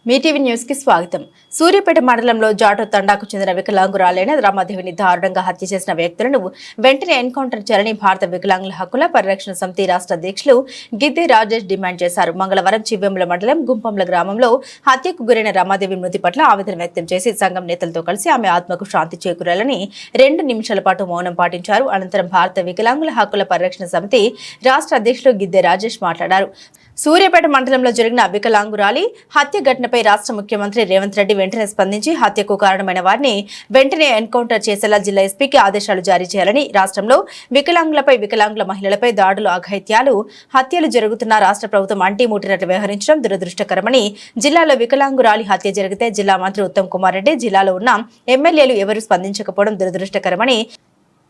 మీ TV news కి స్వాగతం. సూర్యాపేట మండలంలో జాటో తండాకు చెందిన వికలాంగురాలైన రమాదేవిని దారుణంగా హత్య చేసిన వ్యక్తులను వెంటనే ఎన్కౌంటర్ చేయాలని భారత వికలాంగుల హక్కుల పరిరక్షణ సమితి రాష్ట్ర అధ్యక్షులు గిద్దె రాజేష్ డిమాండ్ చేశారు. మంగళవారం చివ్వెముల మండలం గుంపంల గ్రామంలో హత్యకు గురైన రమాదేవి మృతి పట్ల ఆవేదన వ్యక్తం చేసి సంఘం నేతలతో కలిసి ఆమె ఆత్మకు శాంతి చేకూరాలని 2 నిమిషాల పాటు మౌనం పాటించారు. అనంతరం భారత వికలాంగుల హక్కుల పరిరక్షణ సమితి రాష్ట్ర అధ్యక్షులు గిద్దె రాజేష్ మాట్లాడారు. సూర్యాపేట మండలంలో జరిగిన వికలాంగురాలి హత్య ఘటనపై రాష్ట్ర ముఖ్యమంత్రి రేవంత్ రెడ్డి వెంటనే స్పందించి హత్యకు కారణమైన వారిని వెంటనే ఎన్కౌంటర్ చేసేలా జిల్లా ఎస్పీకి ఆదేశాలు జారీ చేయాలని, రాష్ట్రంలో వికలాంగుల మహిళలపై దాడులు, అఘాయిత్యాలు, హత్యలు జరుగుతున్న రాష్ట్ర ప్రభుత్వం అంటిముట్టినట్లు వ్యవహరించడం దురదృష్టకరమని, జిల్లాలో వికలాంగురాలి హత్య జరిగితే జిల్లా మంత్రి ఉత్తమ్ కుమార్ రెడ్డి, జిల్లాలో ఉన్న ఎమ్మెల్యేలు ఎవరూ స్పందించకపోవడం దురదృష్టకరమని,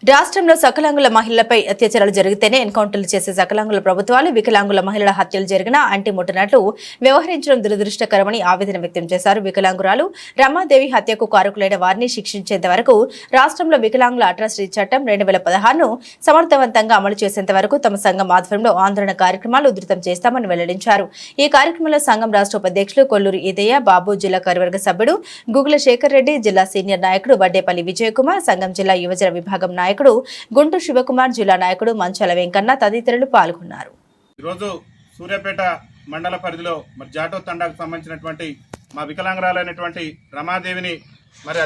రాష్ట్రంలో సకలాంగుల మహిళలపై అత్యాచారాలు జరిగితేనే ఎన్కౌంటర్లు చేసే సకలాంగుల ప్రభుత్వాలు వికలాంగుల మహిళల హత్యలు జరిగినా అంటిముట్టినట్లు వ్యవహరించడం దురదృష్టకరమని ఆవేదన వ్యక్తం చేశారు. వికలాంగురాలు రమాదేవి హత్యకు కారకులైన వారిని శిక్షించేంత వరకు, రాష్ట్రంలో వికలాంగుల అట్రాసిటీ చట్టం 2016ను సమర్థవంతంగా అమలు చేసేంత వరకు తమ సంఘం ఆధ్వర్యంలో ఆందోళన కార్యక్రమాలు ఉధృతం చేస్తామని వెల్లడించారు. ఈ కార్యక్రమంలో సంఘం రాష్ట్ర ఉపాధ్యక్షులు కొల్లూరు ఈదయ్య బాబు, జిల్లా కార్యవర్గ సభ్యుడు గుగుల శేఖర్ రెడ్డి, జిల్లా సీనియర్ నాయకుడు వడ్డేపల్లి విజయ్ కుమార్, సంఘం జిల్లా యువజన విభాగం నాయకుడు గుంటూరు శివకుమార్, జిల్లా నాయకుడు మంచాల వెంకన్న తదితరులు పాల్గొన్నారు. ఈరోజు సూర్యాపేట మండల పరిధిలో జాటో తండాకు సంబంధించినటువంటి మా వికలాంగురాలైనటువంటి రమాదేవిని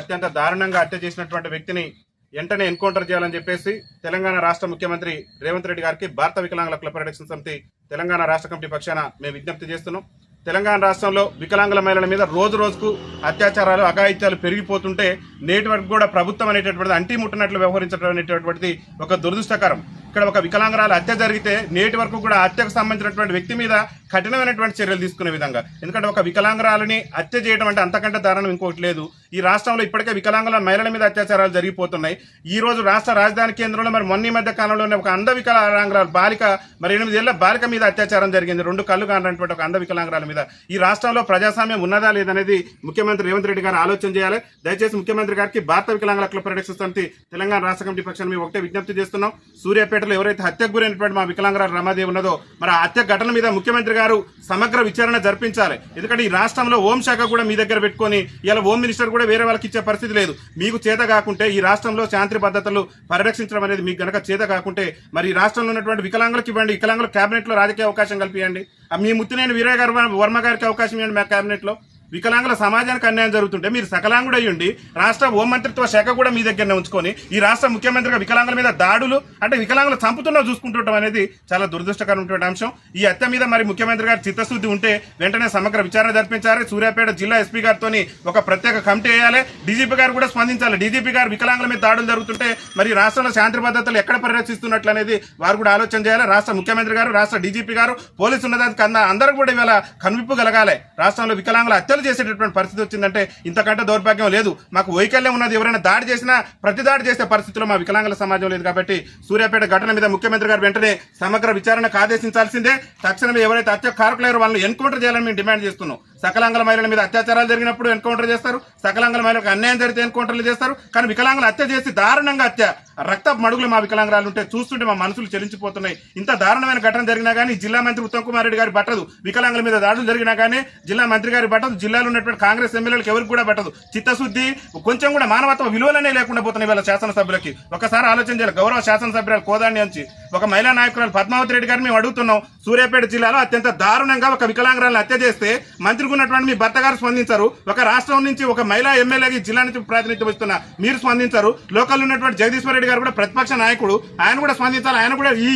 అత్యంత దారుణంగా హత్య చేసినటువంటి వ్యక్తిని వెంటనే ఎన్కౌంటర్ చేయాలని చెప్పేసి తెలంగాణ రాష్ట్ర ముఖ్యమంత్రి రేవంత్ రెడ్డి గారికి భారత వికలాంగుల హక్కుల పరిరక్షణ సమితి తెలంగాణ రాష్ట్ర కమిటీ పక్షాన మేము విజ్ఞప్తి చేస్తున్నాం. తెలంగాణ రాష్ట్రంలో వికలాంగుల మహిళల మీద రోజు రోజుకు అత్యాచారాలు, అఘాయిత్యాలు పెరిగిపోతుంటే నేటి వరకు కూడా ప్రభుత్వం అనేటటువంటిది అంటిముట్టినట్లు వ్యవహరించడం అనేటటువంటిది ఒక దురదృష్టకరం. ఇక్కడ ఒక వికలాంగురాలు హత్య జరిగితే నేటి వరకు కూడా హత్యకు సంబంధించినటువంటి వ్యక్తి మీద కఠినమైనటువంటి చర్యలు తీసుకునే విధంగా, ఎందుకంటే ఒక వికలాంగురాలని హత్య చేయడం అంటే అంతకంటే దారుణం ఇంకోటి లేదు. ఈ రాష్ట్రంలో ఇప్పటికే వికలాంగుల మహిళల మీద అత్యాచారాలు జరిగిపోతున్నాయి. ఈ రోజు రాష్ట్ర రాజధాని కేంద్రంలో మొన్న మధ్య కాలంలోనే ఒక అంధ వికలాంగురాలు బాలిక 8 ఏళ్ల బాలిక మీద అత్యాచారం జరిగింది. 2 కళ్ళు కానటువంటి ఒక అంధ వికలాంగురాల మీద. ఈ రాష్ట్రంలో ప్రజాస్వామ్యం ఉన్నదా లేదనేది ముఖ్యమంత్రి రేవంత్ రెడ్డి గారు ఆలోచన చేయాలి. దయచేసి ముఖ్యమంత్రి గారికి భారత వికలాంగుల హక్కుల పరిరక్షణ సమితి తెలంగాణ రాష్ట్ర కమిటీ పక్షాన మేము ఒకటే విజ్ఞప్తి చేస్తున్నాం. సూర్యాపేటలో ఎవరైతే హత్యకు గురైనటువంటి మా వికలాంగురాలు రమాదేవి ఉన్నదో ఆ హత్య ఘటన మీద ముఖ్యమంత్రి గారు సమగ్ర విచారణ జరిపించాలి. ఎందుకంటే ఈ రాష్ట్రంలో హోంశాఖ కూడా మీ దగ్గర పెట్టుకొని ఇలా హోమ్ మినిస్టర్ కూడా వేరే వాళ్ళకి ఇచ్చే పరిస్థితి లేదు. మీకు చేత కాకుంటే ఈ రాష్ట్రంలో శాంతి భద్రతలు పరిరక్షించడం అనేది మీకు గనక చేత కాకుంటే ఈ రాష్ట్రంలో ఉన్నటువంటి వికలాంగులకు ఇవ్వండి. వికలాంగుల కేబినెట్ లో రాజకీయ అవకాశం కల్పించండి. మీ ముత్తునేని వీరయ్య గారు వర్మ గారికి అవకాశం ఇవ్వండి. మా కేబినెట్ లో వికలాంగుల సమాజానికి అన్యాయం జరుగుతుంటే మీరు సకలాంగుడు అయ్యుండి రాష్ట్ర హోంమంత్రిత్వ శాఖ కూడా మీ దగ్గరనే ఉంచుకొని ఈ రాష్ట్ర ముఖ్యమంత్రిగా వికలాంగుల మీద దాడులు అంటే వికలాంగులు చంపుతున్నా చూసుకుంటుండటం అనేది చాలా దురదృష్టకరమైనటువంటి అంశం. ఈ హత్య మీద ముఖ్యమంత్రి గారు చిత్తశుద్ధి ఉంటే వెంటనే సమగ్ర విచారణ జరిపించాలి. సూర్యాపేట జిల్లా ఎస్పీ గారితో ఒక ప్రత్యేక కమిటీ వేయాలి. డీజీపీ గారు కూడా స్పందించాలి. డీజీపీ గారు వికలాంగుల మీద దాడులు జరుగుతుంటే రాష్ట్రంలో శాంతి భద్రతలు ఎక్కడ పరిరక్షిస్తున్నట్లు అనేది వారు కూడా ఆలోచన చేయాలి. రాష్ట్ర ముఖ్యమంత్రి గారు, రాష్ట్ర డీజీపీ గారు, పోలీసు ఉన్నతాధికారులు అందరూ కూడా ఇవాళ కనువిప్పు కలగాలి. రాష్ట్రంలో వికలాంగుల హత్యలు చేసేటటువంటి పరిస్థితి వచ్చిందంటే ఇంతకంటే దౌర్భాగ్యం లేదు. మాకు వైకల్యం ఉన్నది. ఎవరైనా దాడి చేసినా ప్రతి దాడి చేసే పరిస్థితిలో మా వికలాంగుల సమాజం లేదు. కాబట్టి సూర్యాపేట ఘటన మీద ముఖ్యమంత్రి గారు వెంటనే సమగ్ర విచారణకు ఆదేశించాల్సిందే. తక్షణమే ఎవరైతే హత్య కారకులయ్యారో వాళ్ళని ఎన్కౌంటర్ చేయాలని మేము డిమాండ్ చేస్తున్నాం. సకలాంగుల మహిళల మీద అత్యాచారాలు జరిగినప్పుడు ఎన్కౌంటర్ చేస్తారు, సకలాంగుల మహిళలకు అన్యాయం జరిగితే ఎన్కౌంటర్లు చేస్తారు. కానీ వికలాంగులు హత్య చేసి దారుణంగా రక్త మడుగులు మా వికలాంగురాలు ఉంటే చూస్తుంటే మా మనసులు చెలించిపోతున్నాయి. ఇంత దారుణమైన ఘటన జరిగినా కానీ జిల్లా మంత్రి ఉత్తమ్ కుమార్ రెడ్డి గారి పట్టదు. వికలాంగుల మీద దాడులు జరిగినా కానీ జిల్లా మంత్రి గారి పట్టదు. జిల్లాలో ఉన్నటువంటి కాంగ్రెస్ ఎమ్మెల్యేలకు ఎవరికి కూడా పట్టదు. చిత్తశుద్ధి కొంచెం కూడా మానవత్వ విలువలనే లేకుండా పోతున్నాయి వీళ్ళ శాసనసభ్యులకి. ఒకసారి ఆలోచన చేయాలి. గౌరవ శాసనసభ్యురాలు కోదాన్ని నుంచి ఒక మహిళా నాయకురాలు పద్మావతి రెడ్డి గారిని మేము అడుగుతున్నాం. సూర్యాపేట జిల్లాలో అత్యంత దారుణంగా ఒక వికలాంగురాలను హత్య చేస్తే మంత్రికి ఉన్నటువంటి మీ భర్త గారు స్పందించారు. ఒక రాష్ట్రం నుంచి ఒక మహిళా ఎమ్మెల్యేకి జిల్లా నుంచి ప్రాతినిధ్యం వస్తున్న మీరు స్పందించారు. లోకల్ ఉన్నటువంటి జగదీశ్వర్ రెడ్డి గారు కూడా ప్రతిపక్ష నాయకుడు, ఆయన కూడా స్పందించాలి. ఆయన కూడా ఈ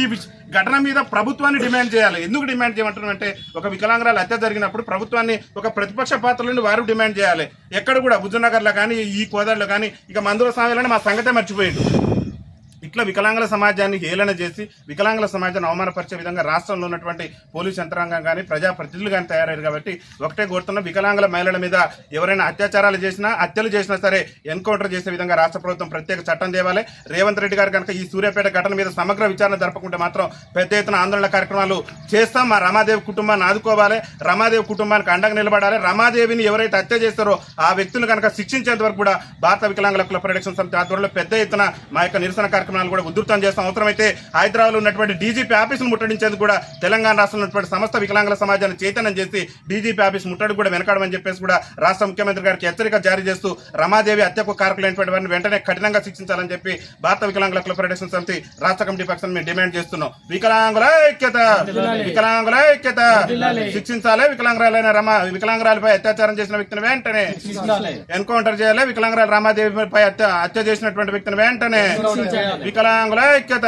ఘటన మీద ప్రభుత్వాన్ని డిమాండ్ చేయాలి. ఎందుకు డిమాండ్ చేయమంటున్నారంటే ఒక వికలాంగురాలు హత్య జరిగినప్పుడు ప్రభుత్వాన్ని ఒక ప్రతిపక్ష పాత్ర నుండి వారు డిమాండ్ చేయాలి. ఎక్కడ కూడా హుజూర్నగర్లో కానీ ఈ కోదాడలో కానీ ఇక మందుల స్వామిలోనే మా సంగతే మర్చిపోయింది. ఇట్లా వికలాంగుల సమాజాన్ని హేళన చేసి వికలాంగుల సమాజాన్ని అవమానపరిచే విధంగా రాష్ట్రంలో ఉన్నటువంటి పోలీసు యంత్రాంగం కానీ ప్రజాప్రతినిధులు కానీ తయారయ్యారు. కాబట్టి ఒకటే కోరుతున్న వికలాంగుల మహిళల మీద ఎవరైనా అత్యాచారాలు చేసినా, హత్యలు చేసినా సరే ఎన్కౌంటర్ చేసే విధంగా రాష్ట్ర ప్రభుత్వం ప్రత్యేక చట్టం తేవాలి. రేవంత్ రెడ్డి గారు కనుక ఈ సూర్యాపేట ఘటన మీద సమగ్ర విచారణ జరపకుంటే మాత్రం పెద్ద ఎత్తున ఆందోళన కార్యక్రమాలు చేస్తాం. మా రమాదేవి కుటుంబాన్ని ఆదుకోవాలి. రమాదేవి కుటుంబానికి అండగా నిలబడాలి. రమాదేవిని ఎవరైతే హత్య చేస్తారో ఆ వ్యక్తులు కనుక శిక్షించేంత వరకు కూడా భారత వికలాంగుల హక్కుల పరిరక్షణ సమితి ఆధ్వర్యంలో పెద్ద ఎత్తున మా యొక్క నిరసన కార్యక్రమాలు కార్యక్రమాలు కూడా ఉధృతం చేస్తాం. అవసరమైతే హైదరాబాద్ లో ఉన్నటువంటి డీజీపీ ఆఫీసును ముట్టడించేందుకు కూడా తెలంగాణ రాష్ట్రంలో ఉన్నటువంటి సమస్త వికలాంగుల సమాజాన్ని చైతన్యం చేసి డీజీపీ ఆఫీస్ ముట్టడి కూడా వెనకాడమని చెప్పేసి కూడా రాష్ట్ర ముఖ్యమంత్రి గారికి హెచ్చరిక జారీ చేస్తూ రమాదేవి హత్యకు కారకులైనటువంటి వారిని వెంటనే కఠినంగా శిక్షించాలని చెప్పి భారత వికలాంగుల హక్కుల పరిరక్షణ సమితి రాష్ట్ర కమిటీ పక్షాన మేము డిమాండ్ చేస్తున్నాం. వికలాంగుల ఐక్యత, వికలాంగుల ఐక్యత. శిక్షించాలి వికలాంగురాలైన వికలాంగురాలపై అత్యాచారం చేసిన వ్యక్తిని వెంటనే ఎన్కౌంటర్ చేయాలి. వికలాంగురాలు రమాదేవిపై హత్య చేసినటువంటి వ్యక్తిని వెంటనే వికలాంగుల ఐక్యత.